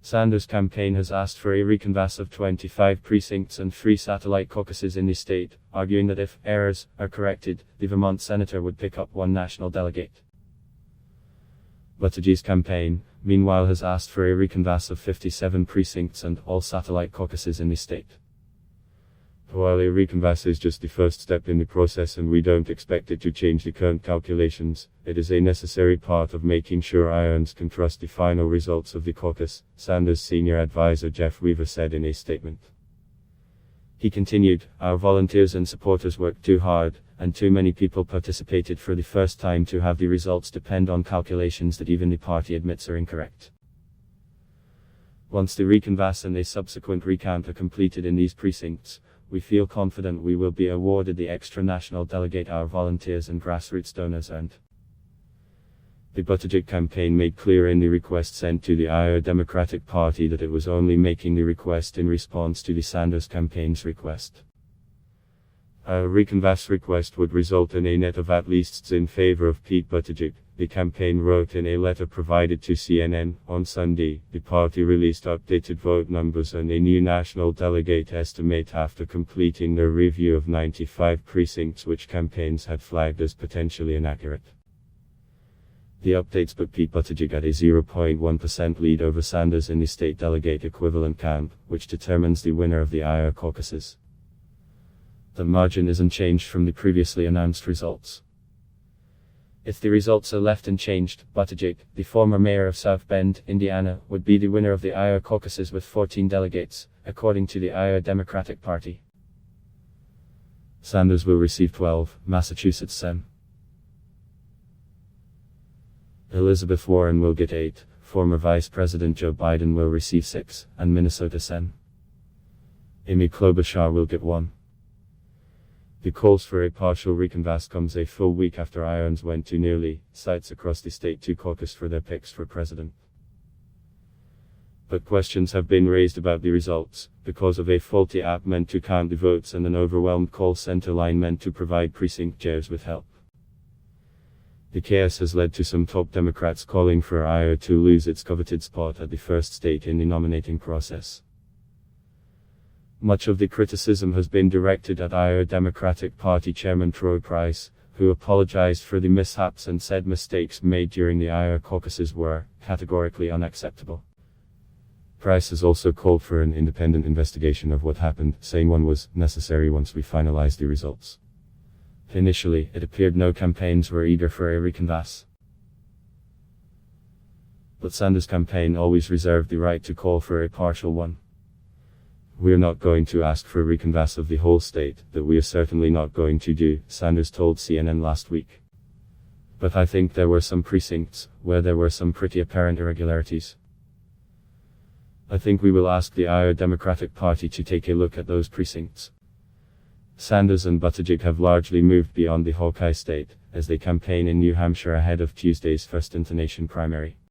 Sanders' campaign has asked for a recanvass of 25 precincts and 3 satellite caucuses in the state, arguing that if errors are corrected, the Vermont senator would pick up 1 national delegate. Buttigieg's campaign, meanwhile, has asked for a recanvass of 57 precincts and all satellite caucuses in the state. While a recanvass is just the first step in the process and we don't expect it to change the current calculations, it is a necessary part of making sure Iowans can trust the final results of the caucus, Sanders' senior advisor Jeff Weaver said in a statement. He continued, "Our volunteers and supporters worked too hard, and too many people participated for the first time to have the results depend on calculations that even the party admits are incorrect. Once the recanvass and a subsequent recount are completed in these precincts, we feel confident we will be awarded the extra national delegate our volunteers and grassroots donors earned." The Buttigieg campaign made clear in the request sent to the Iowa Democratic Party that it was only making the request in response to the Sanders campaign's request. A recanvass request would result in a net of at least in favor of Pete Buttigieg, the campaign wrote in a letter provided to CNN. On Sunday, the party released updated vote numbers and a new national delegate estimate after completing their review of 95 precincts which campaigns had flagged as potentially inaccurate. The updates put Pete Buttigieg at a 0.1% lead over Sanders in the state delegate equivalent count, which determines the winner of the Iowa caucuses. The margin isn't changed from the previously announced results. If the results are left unchanged, Buttigieg, the former mayor of South Bend, Indiana, would be the winner of the Iowa caucuses with 14 delegates, according to the Iowa Democratic Party. Sanders will receive 12, Massachusetts 10. Elizabeth Warren will get 8, former Vice President Joe Biden will receive 6, and Minnesota 10. Amy Klobuchar will get 1. The calls for a partial recanvass comes a full week after Iowans went to nearly sites across the state to caucus for their picks for president. But questions have been raised about the results, because of a faulty app meant to count the votes and an overwhelmed call center line meant to provide precinct chairs with help. The chaos has led to some top Democrats calling for Iowa to lose its coveted spot at the first state in the nominating process. Much of the criticism has been directed at Iowa Democratic Party Chairman Troy Price, who apologized for the mishaps and said mistakes made during the Iowa caucuses were categorically unacceptable. Price has also called for an independent investigation of what happened, saying one was necessary once we finalized the results. Initially, it appeared no campaigns were eager for a recanvass. But Sanders' campaign always reserved the right to call for a partial one. "We're not going to ask for a recanvass of the whole state, that we are certainly not going to do," Sanders told CNN last week. "But I think there were some precincts where there were some pretty apparent irregularities. I think we will ask the Iowa Democratic Party to take a look at those precincts." Sanders and Buttigieg have largely moved beyond the Hawkeye state, as they campaign in New Hampshire ahead of Tuesday's first intonation primary.